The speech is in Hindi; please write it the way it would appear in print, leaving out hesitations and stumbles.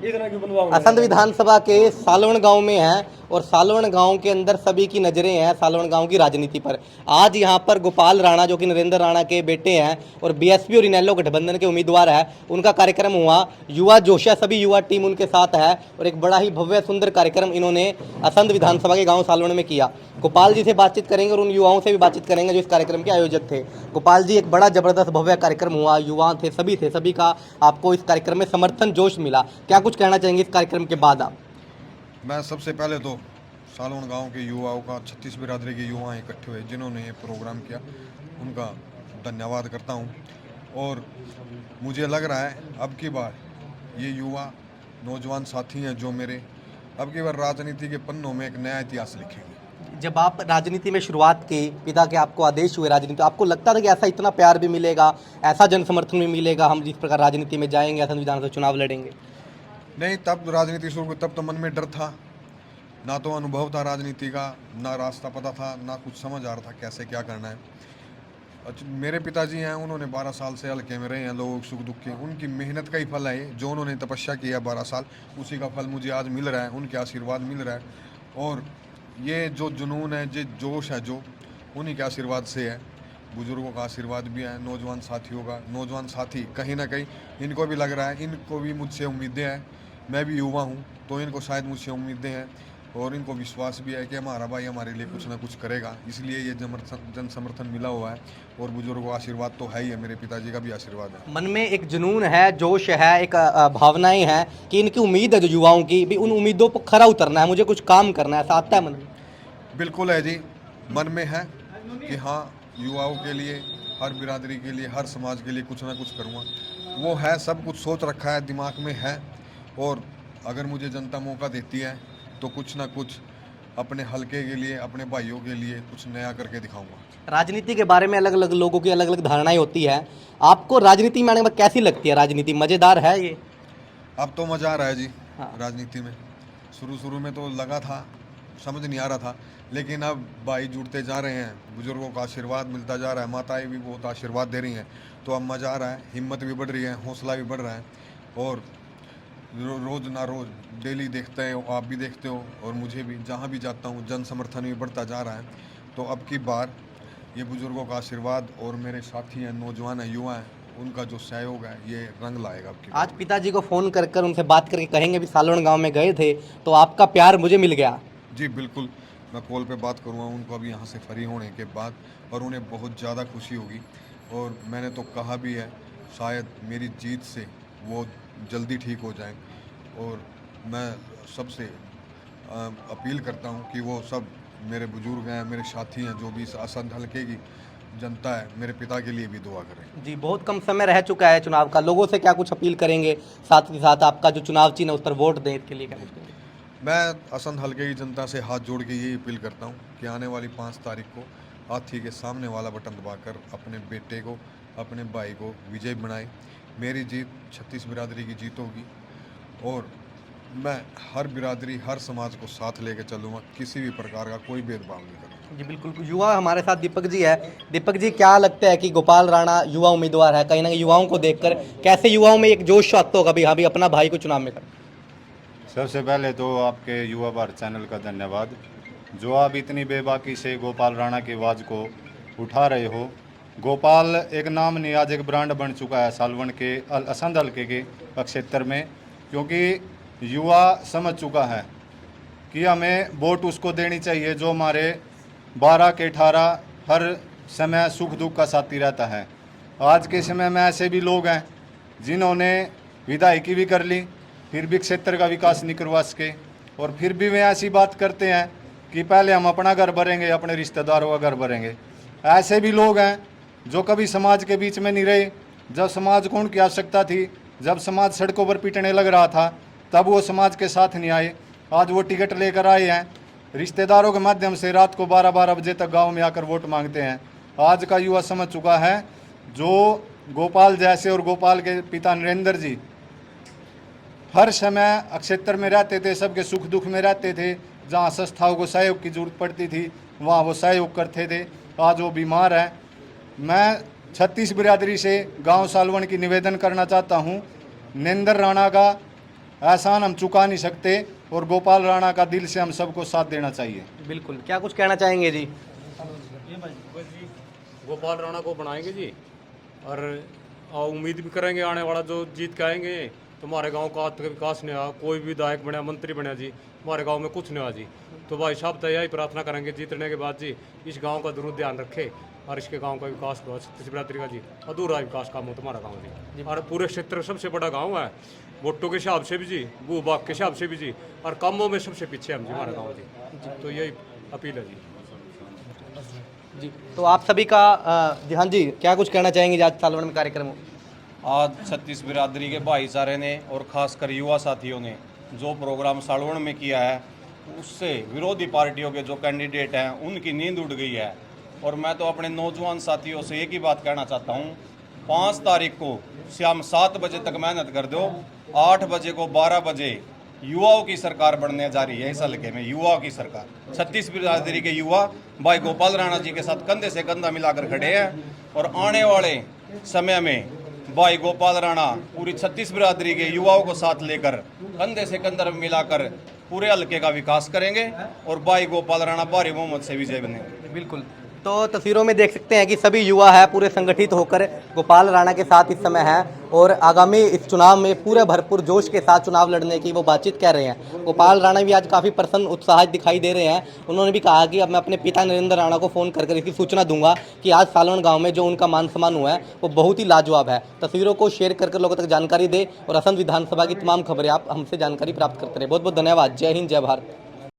इतना क्यों बनवाओ। असंध विधानसभा के सालवन गांव में है और सालवन गांव के अंदर सभी की नजरें हैं सालवन गांव की राजनीति पर। आज यहां पर गोपाल राणा जो कि नरेंद्र राणा के बेटे हैं और बीएसपी और इनेलो गठबंधन के उम्मीदवार है, उनका कार्यक्रम हुआ। युवा जोश है, सभी युवा टीम उनके साथ है और एक बड़ा ही भव्य सुंदर कार्यक्रम इन्होंने असंध विधानसभा के गाँव सालवन में किया। गोपाल जी से बातचीत करेंगे और उन युवाओं से भी बातचीत करेंगे जो इस कार्यक्रम के आयोजक थे। गोपाल जी, एक बड़ा जबरदस्त भव्य कार्यक्रम हुआ, युवा थे, सभी का आपको इस कार्यक्रम में समर्थन जोश मिला, क्या कुछ कहना चाहेंगे इस कार्यक्रम के बाद आप? मैं सबसे पहले तो सालवन गांव के युवाओं का, 36 बिरादरी के युवा इकट्ठे हुए जिन्होंने ये प्रोग्राम किया, उनका धन्यवाद करता हूं। और मुझे लग रहा है अब की बार ये युवा नौजवान साथी हैं जो मेरे अब की बार राजनीति के पन्नों में एक नया इतिहास लिखेंगे। जब आप राजनीति में शुरुआत की, पिता के आपको आदेश हुए राजनीति, आपको लगता था कि ऐसा इतना प्यार भी मिलेगा, ऐसा जन समर्थन भी मिलेगा, हम जिस प्रकार राजनीति में जाएंगे, असंध विधानसभा चुनाव लड़ेंगे? नहीं, तब राजनीति शुरू हुई, तब तो मन में डर था, ना तो अनुभव था राजनीति का, ना रास्ता पता था, ना कुछ समझ आ रहा था कैसे क्या करना है। मेरे पिताजी हैं, उन्होंने 12 साल से हल्के में रहे हैं, लोगों के सुख दुख के, उनकी मेहनत का ही फल है ये। जो उन्होंने तपस्या किया 12 साल, उसी का फल मुझे आज मिल रहा है, उनके आशीर्वाद मिल रहा है। और ये जो जुनून है, जो जोश है, जो उन्हीं के आशीर्वाद से है। बुजुर्गों का आशीर्वाद भी है, नौजवान साथियों का। नौजवान साथी कहीं ना कहीं इनको भी लग रहा है, इनको भी मुझसे उम्मीदें हैं, मैं भी युवा हूँ तो इनको शायद मुझसे उम्मीदें हैं और इनको विश्वास भी है कि हमारा भाई हमारे लिए कुछ ना कुछ करेगा, इसलिए ये जन समर्थन मिला हुआ है। और बुजुर्गों का आशीर्वाद तो है ही है, मेरे पिताजी का भी आशीर्वाद है। मन में एक जुनून है, जोश है, एक भावनाएं हैं कि इनकी उम्मीद है जो युवाओं की, भी उन उम्मीदों पर खरा उतरना है, मुझे कुछ काम करना है, ऐसा आता है मन में? बिल्कुल है जी, मन में है कि हाँ, युवाओं के लिए, हर बिरादरी के लिए, हर समाज के लिए कुछ ना कुछ करूँगा। वो है, सब कुछ सोच रखा है, दिमाग में है। और अगर मुझे जनता मौका देती है तो कुछ ना कुछ अपने हलके के लिए, अपने भाइयों के लिए कुछ नया करके दिखाऊंगा। राजनीति के बारे में अलग अलग लोगों की अलग अलग धारणाएं होती है, आपको राजनीति में आने के बाद कैसी लगती है? राजनीति मज़ेदार है ये? अब तो मज़ा आ रहा है जी। हाँ। राजनीति में शुरू में तो लगा था, समझ नहीं आ रहा था, लेकिन अब भाई जुड़ते जा रहे हैं, बुजुर्गों का आशीर्वाद मिलता जा रहा है, माताएं भी बहुत आशीर्वाद दे रही हैं, तो अब मज़ा आ रहा है, हिम्मत भी बढ़ रही है, हौसला भी बढ़ रहा है। और रोज़ ना रोज़ डेली देखते हैं, आप भी देखते हो, और मुझे भी जहाँ भी जाता हूँ जन समर्थन भी बढ़ता जा रहा है। तो अब की बार ये बुजुर्गों का आशीर्वाद और मेरे साथी हैं, नौजवान हैं, युवा हैं, उनका जो सहयोग है ये रंग लाएगा अब की बार। आज पिताजी को फ़ोन कर कर उनसे बात करके कहेंगे भी सालवन गांव में गए थे तो आपका प्यार मुझे मिल गया? जी बिल्कुल, मैं कॉल पे बात करूँगा उनको अभी यहाँ से फ्री होने के बाद, और उन्हें बहुत ज़्यादा खुशी होगी। और मैंने तो कहा भी है, शायद मेरी जीत से वो जल्दी ठीक हो जाएं। और मैं सबसे अपील करता हूँ कि वो सब मेरे बुजुर्ग हैं, मेरे साथी हैं, जो भी इस असंध हल्के की जनता है, मेरे पिता के लिए भी दुआ करें। जी, बहुत कम समय रह चुका है चुनाव का, लोगों से क्या कुछ अपील करेंगे? साथ ही साथ आपका जो चुनाव चिन्ह है उस पर वोट दें, इसके लिए क्या कुछ करेंगे? मैं असंध हल्के की जनता से हाथ जोड़ के यही अपील करता हूँ कि आने वाली 5 तारीख को हाथी के सामने वाला बटन दबाकर अपने बेटे को, अपने भाई को विजय बनाए। मेरी जीत 36 बिरादरी की जीत होगी और मैं हर बिरादरी, हर समाज को साथ लेकर चलूँगा, किसी भी प्रकार का कोई भेदभाव नहीं करूँगा। जी बिल्कुल। युवा हमारे साथ दीपक जी है। दीपक जी, क्या लगता है कि गोपाल राणा युवा उम्मीदवार है, कहीं ना कहीं युवाओं को देखकर कैसे युवाओं में एक जोश आता होगा भी हाँ भी अपना भाई को चुनाव में कर? सबसे पहले तो आपके युवा भारत चैनल का धन्यवाद, जो आप इतनी बेबाकी से गोपाल राणा की आवाज़ को उठा रहे हो। गोपाल एक नाम नहीं, आज एक ब्रांड बन चुका है सालवन के असंध हल्के के क्षेत्र में, क्योंकि युवा समझ चुका है कि हमें वोट उसको देनी चाहिए जो हमारे 12 के 18 हर समय सुख दुख का साथी रहता है। आज के समय में ऐसे भी लोग हैं जिन्होंने विधायकी भी कर ली, फिर भी क्षेत्र का विकास नहीं करवा सके, और फिर भी वे ऐसी बात करते हैं कि पहले हम अपना घर भरेंगे, अपने रिश्तेदारों का घर भरेंगे। ऐसे भी लोग हैं जो कभी समाज के बीच में नहीं रहे, जब समाज को उनकी आवश्यकता थी, जब समाज सड़कों पर पीटने लग रहा था, तब वो समाज के साथ नहीं आए। आज वो टिकट लेकर आए हैं, रिश्तेदारों के माध्यम से रात को 12-12 बजे तक गांव में आकर वोट मांगते हैं। आज का युवा समझ चुका है, जो गोपाल जैसे और गोपाल के पिता नरेंद्र जी हर समय क्षेत्र में रहते थे, सबके सुख दुख में रहते थे, जहाँ संस्थाओं को सहयोग की जरूरत पड़ती थी वहाँ वो सहयोग करते थे। आज वो बीमार है। मैं 36 बिरादरी से गांव सालवन की निवेदन करना चाहता हूँ, नरेंद्र राणा का एहसान हम चुका नहीं सकते और गोपाल राणा का दिल से हम सबको साथ देना चाहिए। बिल्कुल, क्या कुछ कहना चाहेंगे जी? गोपाल राणा को बनाएंगे जी, और उम्मीद भी करेंगे आने वाला जो जीत के आएंगे तो हमारे गांव का आर्थिक विकास नहीं हुआ, कोई भी विधायक बना मंत्री बना जी, हमारे गांव में कुछ नहीं हुआ जी। तो भाई साहब तो यही प्रार्थना करेंगे जीतने के बाद जी, इस गांव का जरूर ध्यान रखे और इसके गांव का विकास हुआ, छत्तीस बिरादरी का जी अधूरा विकास काम हो तुम्हारा गाँव जी। और पूरे क्षेत्र में सबसे बड़ा गाँव है, वोटों के हिसाब से भी जी, भू भाग के हिसाब से भी जी, और कामों में सबसे पीछे हम जी हमारा गाँव जी। तो यही अपील है जी। जी, तो आप सभी का जी हाँ जी, क्या कुछ कहना चाहेंगे आज सालवन में कार्यक्रम हो? आज छत्तीस बिरादरी के भाईचारे ने और ख़ासकर युवा साथियों ने जो प्रोग्राम सालवण में किया है, उससे विरोधी पार्टियों के जो कैंडिडेट हैं उनकी नींद उड़ गई है। और मैं तो अपने नौजवान साथियों से एक ही बात कहना चाहता हूँ, 5 तारीख को शाम 7 बजे तक मेहनत कर दो, 8 बजे को 12 बजे युवाओं की सरकार बनने जा रही है। इस हल्के में युवाओं की सरकार, छत्तीस बिरादरी के युवा भाई गोपाल राणा जी के साथ कंधे से कंधा मिलाकर खड़े हैं। और आने वाले समय में भाई गोपाल राणा पूरी छत्तीस बिरादरी के युवाओं को साथ लेकर कंधे से कंधा मिलाकर पूरे हल्के का विकास करेंगे और भाई गोपाल राणा भारी बहुमत से विजय बनेंगे। बिल्कुल, तो तस्वीरों में देख सकते हैं कि सभी युवा है पूरे संगठित होकर गोपाल राणा के साथ इस समय हैं और आगामी इस चुनाव में पूरे भरपूर जोश के साथ चुनाव लड़ने की वो बातचीत कर रहे हैं। गोपाल राणा भी आज काफ़ी प्रसन्न उत्साहित दिखाई दे रहे हैं। उन्होंने भी कहा कि अब मैं अपने पिता नरेंद्र राणा को फ़ोन कर इसकी सूचना दूंगा कि आज सालवन गाँव में जो उनका मान सम्मान हुआ है वो बहुत ही लाजवाब है। तस्वीरों को शेयर कर लोगों तक जानकारी दे और असंध विधानसभा की तमाम खबरें आप हमसे जानकारी प्राप्त करते रहे। बहुत बहुत धन्यवाद। जय हिंद, जय भारत।